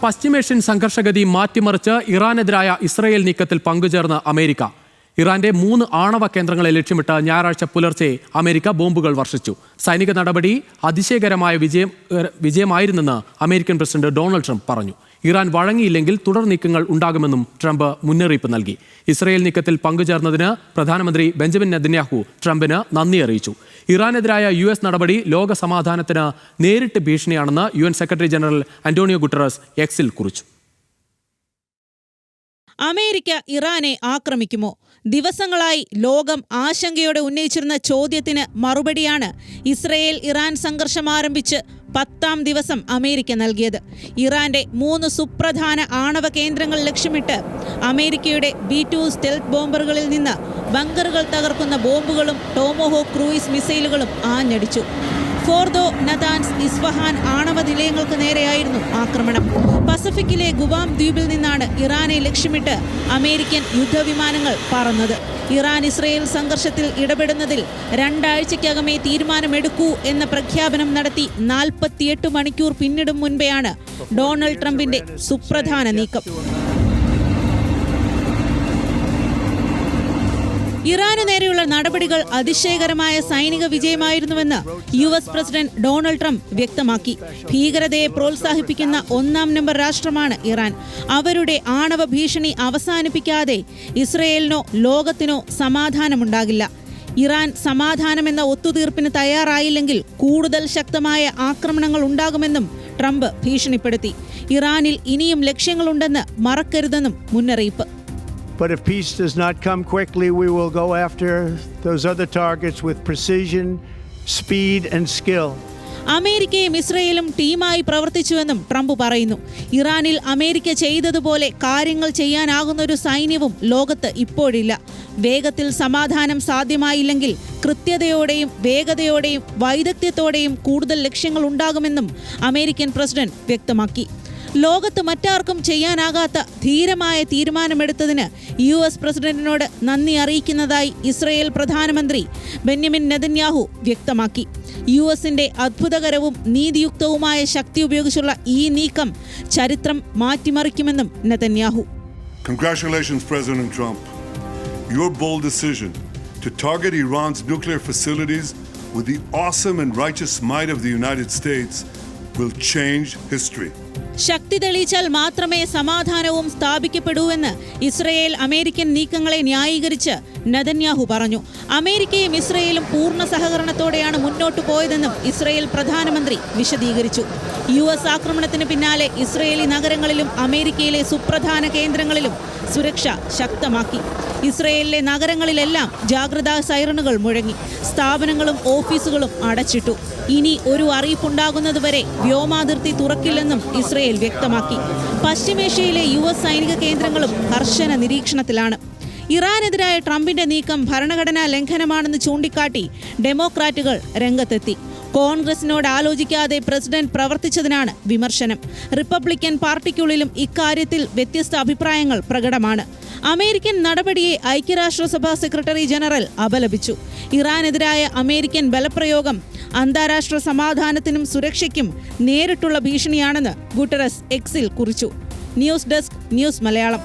പശ്ചിമേഷ്യൻ സംഘർഷഗതി മാറ്റിമറിച്ച് ഇറാനെതിരായ ഇസ്രയേൽ നീക്കത്തിൽ പങ്കുചേർന്ന് അമേരിക്ക. ഇറാന്റെ 3 ആണവ കേന്ദ്രങ്ങളെ ലക്ഷ്യമിട്ട് ഞായറാഴ്ച പുലർച്ചെ അമേരിക്ക ബോംബുകൾ വർഷിച്ചു. സൈനിക നടപടി അതിശയകരമായ വിജയമായിരുന്നെന്ന് അമേരിക്കൻ പ്രസിഡന്റ് ഡൊണാൾഡ് ട്രംപ് പറഞ്ഞു. ഇറാൻ വഴങ്ങിയില്ലെങ്കിൽ തുടർ നീക്കങ്ങൾ ഉണ്ടാകുമെന്നും ട്രംപ് മുന്നറിയിപ്പ് നൽകി. ഇസ്രയേൽ നീക്കത്തിൽ പങ്കുചേർന്നതിന് പ്രധാനമന്ത്രി ബെഞ്ചമിൻ നെതന്യാഹു ട്രംപിന് നന്ദി അറിയിച്ചു. ഇറാനെതിരായ US നടപടി ലോക സമാധാനത്തിന് നേരിട്ട് ഭീഷണിയാണെന്ന് UN secretary general Antonio Guterres എക്സിൽ കുറിച്ചു. അമേരിക്ക ഇറാനെ ആക്രമിക്കുമോ? ദിവസങ്ങളായി ലോകം ആശങ്കയോടെ ഉന്നയിച്ചിരുന്ന ചോദ്യത്തിന് മറുപടിയാണ് ഇസ്രയേൽ ഇറാൻ സംഘർഷം ആരംഭിച്ച് 10ാം ദിവസം അമേരിക്ക നൽകിയത്. ഇറാന്റെ 3 സുപ്രധാന ആണവ കേന്ദ്രങ്ങൾ ലക്ഷ്യമിട്ട് അമേരിക്കയുടെ B-2 സ്റ്റെൽത്ത് ബോംബറുകളിൽ നിന്ന് ബങ്കറുകൾ തകർക്കുന്ന ബോംബുകളും ടോമോഹോക്ക് ക്രൂയിസ് മിസൈലുകളും ആഞ്ഞടിച്ചു. ഫോർദോ, നതാൻസ്, ഇസ്ഫഹാൻ ആണവ നിലയങ്ങൾക്ക് നേരെയായിരുന്നു ആക്രമണം. പസഫിക്കിലെ ഗുവാം ദ്വീപിൽ നിന്നാണ് ഇറാനെ ലക്ഷ്യമിട്ട് അമേരിക്കൻ യുദ്ധവിമാനങ്ങൾ പറന്നത്. ഇറാൻ ഇസ്രയേൽ സംഘർഷത്തിൽ ഇടപെടുന്നതിൽ 2 ആഴ്ചയ്ക്കകമേ തീരുമാനമെടുക്കൂ എന്ന പ്രഖ്യാപനം നടത്തി 48 മണിക്കൂർ പിന്നിടും മുൻപെയാണ് ഡൊണാൾഡ് ട്രംപിന്റെ സുപ്രധാന നീക്കം. ഇറാനു നേരെയുള്ള നടപടികൾ അതിശയകരമായ സൈനിക വിജയമായിരുന്നുവെന്ന് US പ്രസിഡന്റ് ഡൊണാൾഡ് ട്രംപ് വ്യക്തമാക്കി. ഭീകരതയെ പ്രോത്സാഹിപ്പിക്കുന്ന 1ാം നമ്പർ രാഷ്ട്രമാണ് ഇറാൻ. അവരുടെ ആണവ ഭീഷണി അവസാനിപ്പിക്കാതെ ഇസ്രയേലിനോ ലോകത്തിനോ സമാധാനമുണ്ടാകില്ല. ഇറാൻ സമാധാനമെന്ന ഒത്തുതീർപ്പിന് തയ്യാറായില്ലെങ്കിൽ കൂടുതൽ ശക്തമായ ആക്രമണങ്ങൾ ഉണ്ടാകുമെന്നും ട്രംപ് ഭീഷണിപ്പെടുത്തി. ഇറാനിൽ ഇനിയും ലക്ഷ്യങ്ങളുണ്ടെന്ന് മറക്കരുതെന്നും മുന്നറിയിപ്പ്. But if peace does not come quickly, we will go after those other targets with precision, speed and skill. അമേരിക്കയും ഇസ്രയേലും ടീമായി പ്രവർത്തിച്ചുവെന്നും ട്രംപ് പറയുന്നു. ഇറാനിൽ അമേരിക്ക ചെയ്തതുപോലെ കാര്യങ്ങൾ ചെയ്യാനാകുന്ന ഒരു സൈന്യവും ലോകത്ത് ഇപ്പോഴില്ല. വേഗത്തിൽ സമാധാനം സാധ്യമായില്ലെങ്കിൽ കൃത്യതയോടെയും വേഗതയോടെയും വൈദഗ്ധ്യത്തോടെയും കൂടുതൽ ലക്ഷ്യങ്ങൾ ഉണ്ടാകുമെന്നും അമേരിക്കൻ പ്രസിഡന്റ് വ്യക്തമാക്കി. ലോകത്ത് മറ്റാർക്കും ചെയ്യാനാകാത്ത ധീരമായ തീരുമാനമെടുത്തതിന് US പ്രസിഡന്റിനോട് നന്ദി അറിയിക്കുന്നതായി ഇസ്രയേൽ പ്രധാനമന്ത്രി ബെന്യാമിൻ നെതന്യാഹു വ്യക്തമാക്കി. USന്റെ അത്ഭുതകരവും നീതിയുക്തവുമായ ശക്തി ഉപയോഗിച്ചുള്ള ഈ നീക്കം ചരിത്രം മാറ്റിമറിക്കുമെന്നും Netanyahu. Congratulations, President Trump. Your bold decision to target Iran's nuclear facilities with the awesome and righteous might of the United States will change history. ശക്തി തെളിയിച്ചാൽ മാത്രമേ സമാധാനവും സ്ഥാപിക്കപ്പെടൂവെന്ന് ഇസ്രയേൽ അമേരിക്കൻ നീക്കങ്ങളെ ന്യായീകരിച്ച് നെതന്യാഹു പറഞ്ഞു. അമേരിക്കയും ഇസ്രയേലും പൂർണ്ണ സഹകരണത്തോടെയാണ് മുന്നോട്ടു പോയതെന്നും ഇസ്രയേൽ പ്രധാനമന്ത്രി വിശദീകരിച്ചു. US ആക്രമണത്തിന് പിന്നാലെ ഇസ്രയേലി നഗരങ്ങളിലും അമേരിക്കയിലെ സുപ്രധാന കേന്ദ്രങ്ങളിലും സുരക്ഷ ശക്തമാക്കി. ഇസ്രയേലിലെ നഗരങ്ങളിലെല്ലാം ജാഗ്രതാ സൈറണുകൾ മുഴങ്ങി. സ്ഥാപനങ്ങളും ഓഫീസുകളും അടച്ചിട്ടു. ഇനി ഒരു അറിയിപ്പുണ്ടാകുന്നതുവരെ വ്യോമാതിർത്തി തുറക്കില്ലെന്നും ഇസ്രയേൽ വ്യക്തമാക്കി. പശ്ചിമേഷ്യയിലെ US സൈനിക കേന്ദ്രങ്ങളും കർശന നിരീക്ഷണത്തിലാണ്. ഇറാനെതിരായ ട്രംപിന്റെ നീക്കം ഭരണഘടനാ ലംഘനമാണെന്ന് ചൂണ്ടിക്കാട്ടി ഡെമോക്രാറ്റുകൾ രംഗത്തെത്തി. കോൺഗ്രസിനോട് ആലോചിക്കാതെ പ്രസിഡന്റ് പ്രവർത്തിച്ചതിനാണ് വിമർശനം. റിപ്പബ്ലിക്കൻ പാർട്ടിക്കുള്ളിലും ഇക്കാര്യത്തിൽ വ്യത്യസ്ത അഭിപ്രായങ്ങൾ പ്രകടമാണ്. അമേരിക്കൻ നടപടിയെ ഐക്യരാഷ്ട്രസഭാ സെക്രട്ടറി ജനറൽ അപലപിച്ചു. ഇറാനെതിരായ അമേരിക്കൻ ബലപ്രയോഗം അന്താരാഷ്ട്ര സമാധാനത്തിനും സുരക്ഷയ്ക്കും നേരിട്ടുള്ള ഭീഷണിയാണെന്ന് ഗുട്ടറസ് എക്സിൽ കുറിച്ചു. News desk, news Malayalam.